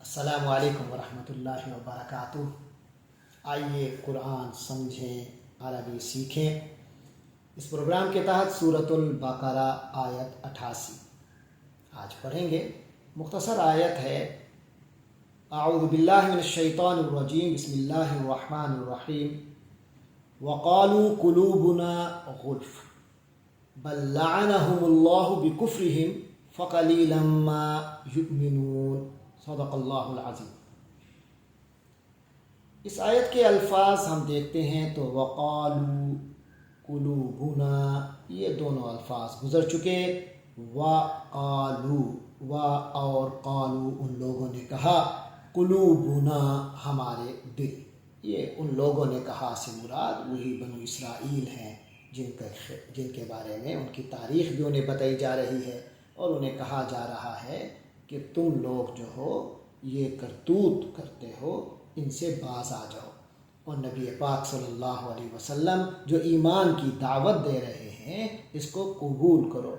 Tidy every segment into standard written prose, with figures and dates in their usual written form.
السلام علیکم ورحمۃ اللہ وبرکاتہ۔ آئیے قرآن سمجھیں، عربی سیکھیں۔ اس پروگرام کے تحت سورۃ البقرہ آیت 88 آج پڑھیں گے۔ مختصر آیت ہے، اعوذ باللہ من الشیطان الرجیم، بسم اللہ الرحمن الرحیم۔ وقالوا قلوبنا غلف بل لعنهم اللہ بکفرہم فقلیلا ما یؤمنون۔ صدق اللہ العظیم۔ اس آیت کے الفاظ ہم دیکھتے ہیں تو وقالوا قلوبنا، یہ دونوں الفاظ گزر چکے۔ وقالوا، و اور قالوا، ان لوگوں نے کہا، قلوبنا ہمارے دل، یہ ان لوگوں نے کہا سے مراد وہی بنو اسرائیل ہیں جن کے بارے میں ان کی تاریخ بھی انہیں بتائی جا رہی ہے، اور انہیں کہا جا رہا ہے کہ تم لوگ جو ہو یہ کرتوت کرتے ہو، ان سے باز آ جاؤ، اور نبی پاک صلی اللہ علیہ وسلم جو ایمان کی دعوت دے رہے ہیں اس کو قبول کرو۔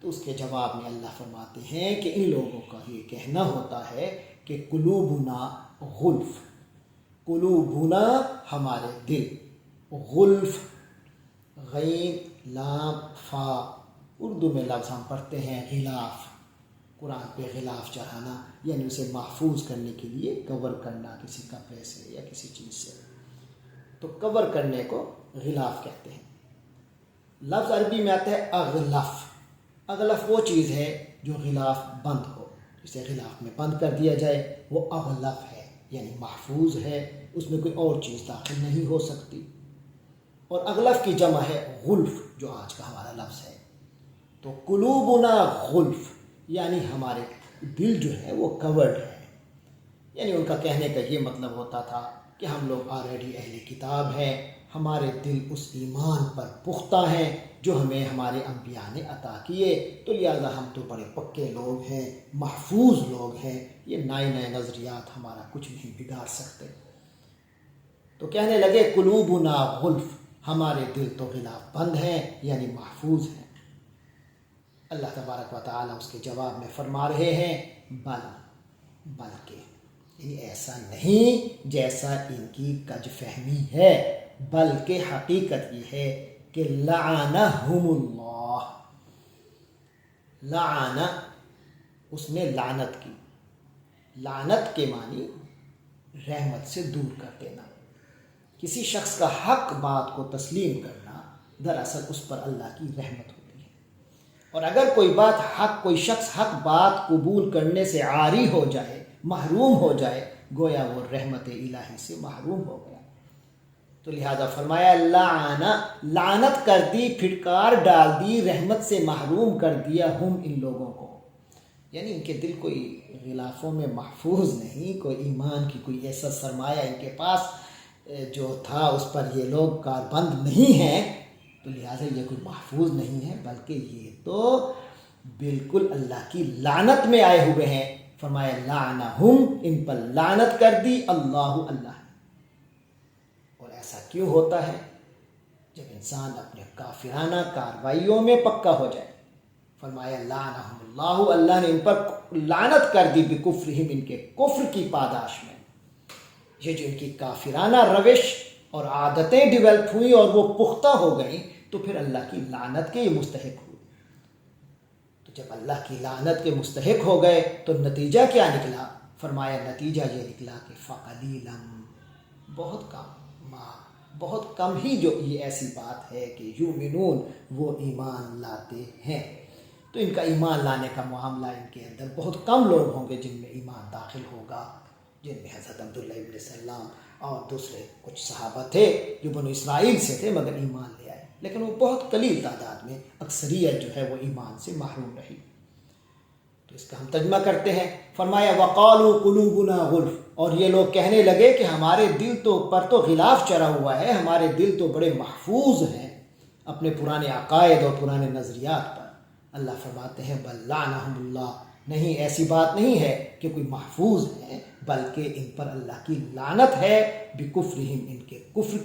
تو اس کے جواب میں اللہ فرماتے ہیں کہ ان لوگوں کا یہ کہنا ہوتا ہے کہ قلوبنا غلف، قلوبنا ہمارے دل، غلف، غین لام فا، اردو میں لفظ ہم پڑھتے ہیں غلاف، قرآن پہ غلاف چڑھانا، یعنی اسے محفوظ کرنے کے لیے کور کرنا کسی کپڑے سے یا کسی چیز سے، تو کور کرنے کو غلاف کہتے ہیں۔ لفظ عربی میں آتا ہے اغلف۔ اغلف وہ چیز ہے جو غلاف بند ہو، جسے غلاف میں بند کر دیا جائے وہ اغلف ہے، یعنی محفوظ ہے، اس میں کوئی اور چیز داخل نہیں ہو سکتی۔ اور اغلف کی جمع ہے غلف، جو آج کا ہمارا لفظ ہے۔ تو قلوبنا غلف یعنی ہمارے دل جو ہے وہ کورڈ ہے، یعنی ان کا کہنے کا یہ مطلب ہوتا تھا کہ ہم لوگ آلریڈی اہل کتاب ہیں، ہمارے دل اس ایمان پر پختہ ہیں جو ہمیں ہمارے انبیاء نے عطا کیے، تو لہٰذا ہم تو بڑے پکے لوگ ہیں، محفوظ لوگ ہیں، یہ نئے نئے نظریات ہمارا کچھ نہیں بگاڑ سکتے۔ تو کہنے لگے قلوبنا غلف، ہمارے دل تو غلاف بند ہیں، یعنی محفوظ ہیں۔ اللہ تبارک و تعالیٰ اس کے جواب میں فرما رہے ہیں بلکہ، یعنی ایسا نہیں جیسا ان کی کج فہمی ہے، بلکہ حقیقت یہ ہے کہ لعنہم اللہ، لعن، اس نے لعنت کی۔ لعنت کے معنی رحمت سے دور کر دینا، کسی شخص کا حق بات کو تسلیم کرنا، دراصل اس پر اللہ کی رحمت ہوتی ہے۔ اور اگر کوئی شخص حق بات قبول کرنے سے عاری ہو جائے، محروم ہو جائے، گویا وہ رحمت الہی سے محروم ہو گیا۔ تو لہذا فرمایا لعنت کر دی، پھٹکار ڈال دی، رحمت سے محروم کر دیا ہم ان لوگوں کو، یعنی ان کے دل کوئی غلافوں میں محفوظ نہیں، کوئی ایمان کی کوئی ایسا سرمایہ ان کے پاس جو تھا اس پر یہ لوگ کاربند نہیں ہیں، تو لہٰذا یہ کوئی محفوظ نہیں ہے، بلکہ یہ تو بالکل اللہ کی لعنت میں آئے ہوئے ہیں۔ فرمایا لعنہم، ان پر لعنت کر دی اللہ۔ اور ایسا کیوں ہوتا ہے؟ جب انسان اپنے کافرانہ کارروائیوں میں پکا ہو جائے۔ فرمایا لعنہم اللہ، اللہ نے ان پر لعنت کر دی بکفرہم، ان کے کفر کی پاداش میں۔ یہ جو ان کی کافرانہ روش اور عادتیں ڈیولپ ہوئیں اور وہ پختہ ہو گئیں، تو پھر اللہ کی لعنت کے یہ مستحق ہوئے۔ تو جب اللہ کی لعنت کے مستحق ہو گئے تو نتیجہ کیا نکلا؟ فرمایا نتیجہ یہ نکلا کہ فقلیلا، بہت کم ہی جو یہ ایسی بات ہے کہ یؤمنون، وہ ایمان لاتے ہیں۔ تو ان کا ایمان لانے کا معاملہ، ان کے اندر بہت کم لوگ ہوں گے جن میں ایمان داخل ہوگا، جن میں حضرت عبداللہ ابن سلام اور دوسرے کچھ صحابہ تھے جو بنو اسرائیل سے تھے مگر ایمان لے آئے، لیکن وہ بہت قلیل تعداد میں، اکثریت جو ہے وہ ایمان سے محروم رہی۔ تو اس کا ہم ترجمہ کرتے ہیں۔ فرمایا وقالوا قلوبنا غلف، اور یہ لوگ کہنے لگے کہ ہمارے دل پر تو غلاف چڑھا ہوا ہے، ہمارے دل تو بڑے محفوظ ہیں اپنے پرانے عقائد اور پرانے نظریات پر۔ اللہ فرماتے ہیں بل لعنہم اللہ، نہیں، ایسی بات نہیں ہے کہ کوئی محفوظ ہے، بلکہ ان پر اللہ کی لعنت ہے، بکفرہم، ان کے کفر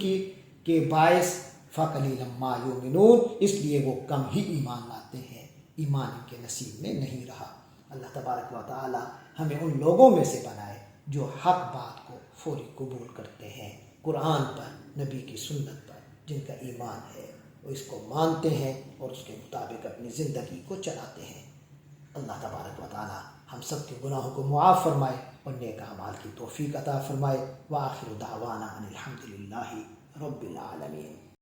کے باعث، فقلیلا ما یؤمنون، اس لیے وہ کم ہی ایمان لاتے ہیں، ایمان ان کے نصیب میں نہیں رہا۔ اللہ تبارک و تعالی ہمیں ان لوگوں میں سے بنائے جو حق بات کو فوری قبول کرتے ہیں، قرآن پر، نبی کی سنت پر جن کا ایمان ہے، وہ اس کو مانتے ہیں اور اس کے مطابق اپنی زندگی کو چلاتے ہیں۔ اللہ تبارک و تعالی ہم سب کے گناہوں کو معاف فرمائے اور نیک اعمال کی توفیق عطا فرمائے۔ وآخر دعوانا ان الحمد للہ رب العالمین۔